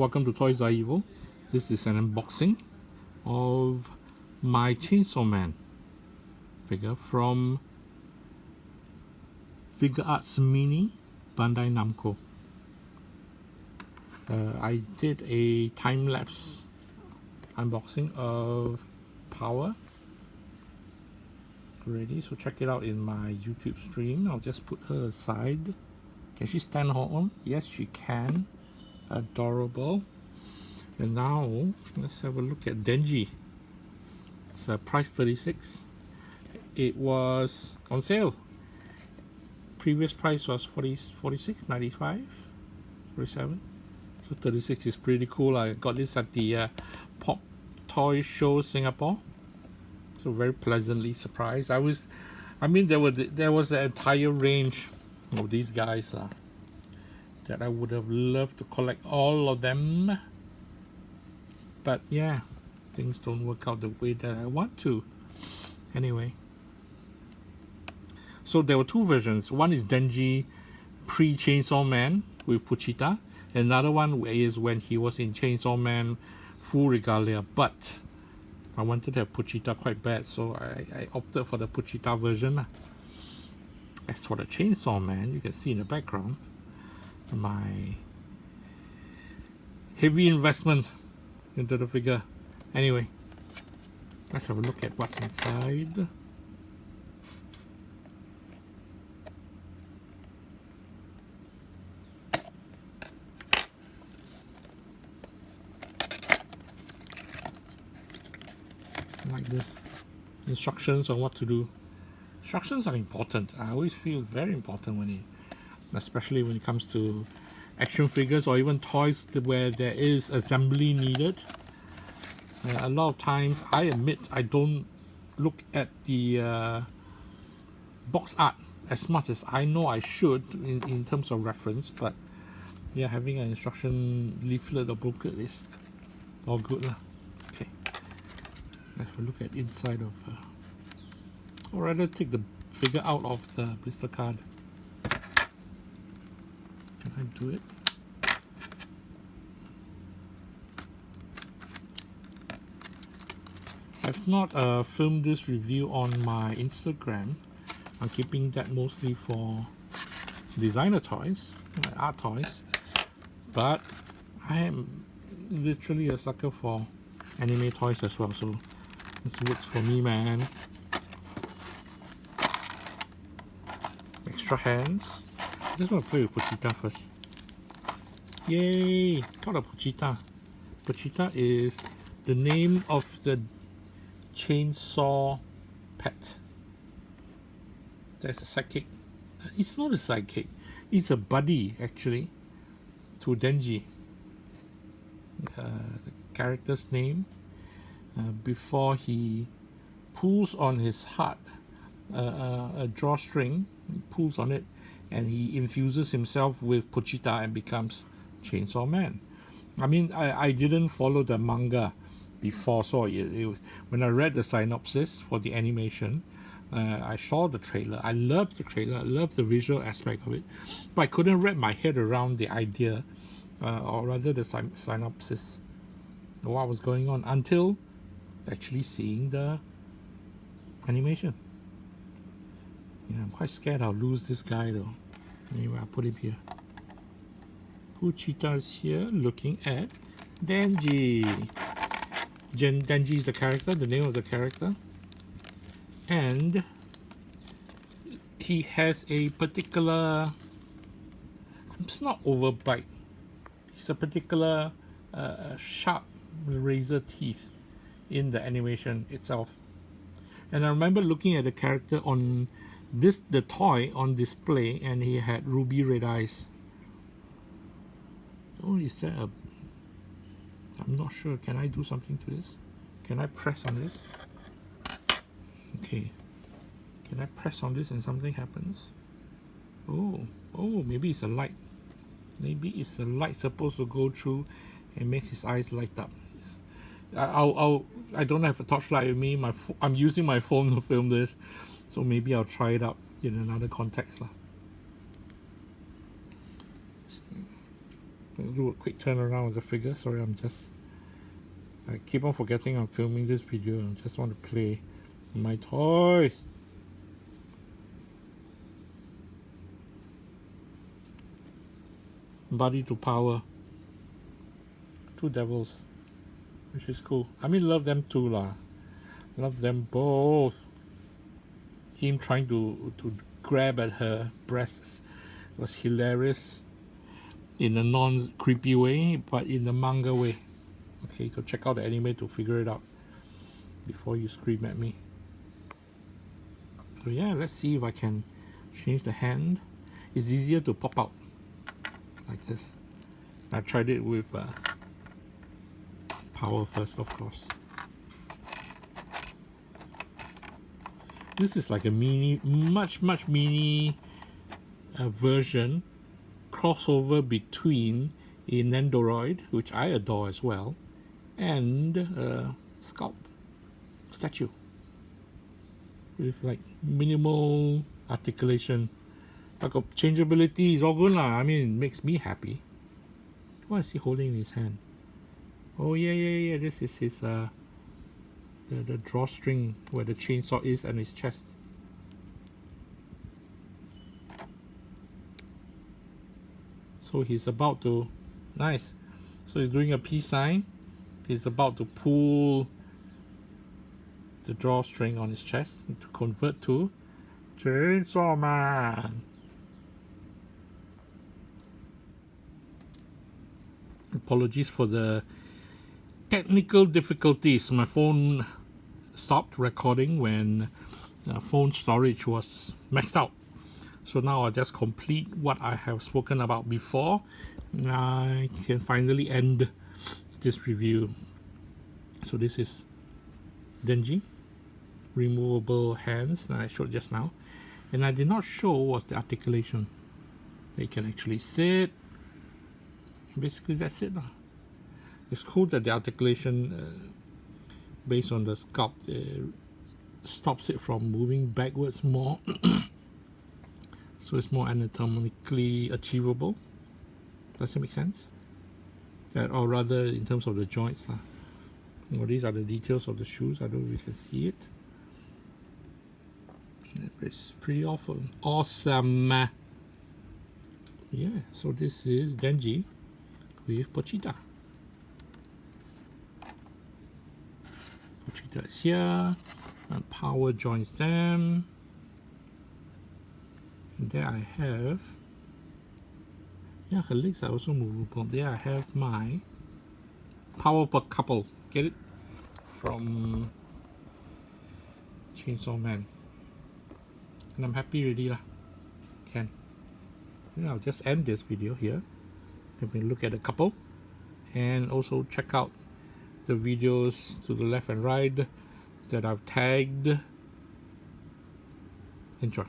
welcome to TOYSREVIL. This is an unboxing of my Chainsaw Man figure from Figure Arts Mini, Bandai Namco. I did a time-lapse unboxing of Power already, so check it out in my YouTube stream. I'll just put her aside. Can she stand her own? Yes, she can. Adorable. And now let's have a look at Denji. It's price 36. It was on sale. Previous price was 46, 95, 47. So 36 is pretty cool. I got this at the Pop Toy Show Singapore. So very pleasantly surprised. I mean there was the entire range of these guys that I would have loved to collect all of them, but yeah, things don't work out the way that I want to. Anyway, so there were two versions. One is Denji pre-Chainsaw Man with Pochita. Another one is when he was in Chainsaw Man full regalia, but I wanted to have Pochita quite bad, so I opted for the Pochita version. As for the Chainsaw Man, you can see in the background my heavy investment into the figure. Anyway, let's have a look at what's inside. Like this, instructions on what to do. Instructions are important. I always feel very important especially when it comes to action figures or even toys where there is assembly needed. A lot of times, I admit, I don't look at the box art as much as I know I should in terms of reference, but yeah, having an instruction leaflet or booklet is all good lah. Okay, let's have a look at inside of or rather take the figure out of the blister card. Can I do it? I've not filmed this review on my Instagram. I'm keeping that mostly for designer toys, like art toys, but I am literally a sucker for anime toys as well, so this works for me, man. Extra hands. I just want to play with Pochita first. Yay! Thought of Pochita. Pochita is the name of the chainsaw pet. There's a sidekick. It's not a sidekick. It's a buddy, actually, to Denji. The character's name. Before he pulls on his heart, a drawstring, he pulls on it, and he infuses himself with Pochita and becomes Chainsaw Man. I mean, I didn't follow the manga before, so when I read the synopsis for the animation, I saw the trailer. I loved the trailer. I loved the visual aspect of it, but I couldn't wrap my head around the idea, or rather the synopsis, what was going on, until actually seeing the animation. Yeah, I'm quite scared I'll lose this guy though. Anyway, I'll put him here. Pochita is here looking at Denji. Denji is the character, the name of the character. And he has a particular, it's not overbite. It's a particular sharp razor teeth in the animation itself. And I remember looking at the character on the toy on display, and he had ruby red eyes. Oh, is that a... I'm not sure. Can I do something to this? Can I press on this? Okay. Can I press on this and something happens? Oh, maybe it's a light. Maybe it's a light supposed to go through and makes his eyes light up. I don't have a torchlight with me. I'm using my phone to film this, so maybe I'll try it out in another context lah. I'll do a quick turnaround of the figure. Sorry, I keep on forgetting I'm filming this video and just want to play my toys. Body to power. Two devils, which is cool. I mean, love them too lah. Love them both. Him trying to grab at her breasts was hilarious in a non-creepy way, but in the manga way. Okay, so check out the anime to figure it out before you scream at me. So yeah, let's see if I can change the hand. It's easier to pop out like this. I tried it with power first, of course. This is like a much mini version crossover between a Nendoroid, which I adore as well, and Sculpt statue with like minimal articulation. Like changeability is all good lah. I mean, it makes me happy. What is he holding in his hand? Oh yeah. This is his the drawstring where the chainsaw is and his chest. So he's about to, nice. So he's doing a peace sign. He's about to pull the drawstring on his chest to convert to Chainsaw Man. Apologies for the technical difficulties. My phone stopped recording when phone storage was maxed out. So now I'll just complete what I have spoken about before. And I can finally end this review. So this is Denji. Removable hands that I showed just now. And I did not show was the articulation. They can actually sit. Basically that's it. It's cool that the articulation based on the sculpt stops it from moving backwards more. So it's more anatomically achievable. Does it make sense? Or rather in terms of the joints. Well, these are the details of the shoes. I don't know if you can see it. It's pretty awesome. Yeah, so this is Denji with Pochita. Pochita is here, and power joins them. And there I have, yeah, her legs are also movable. There I have my power per couple. Get it? From Chainsaw Man. And I'm happy already lah. Can. And I'll just end this video here. Let me look at the couple and also check out the videos to the left and right that I've tagged. Enjoy.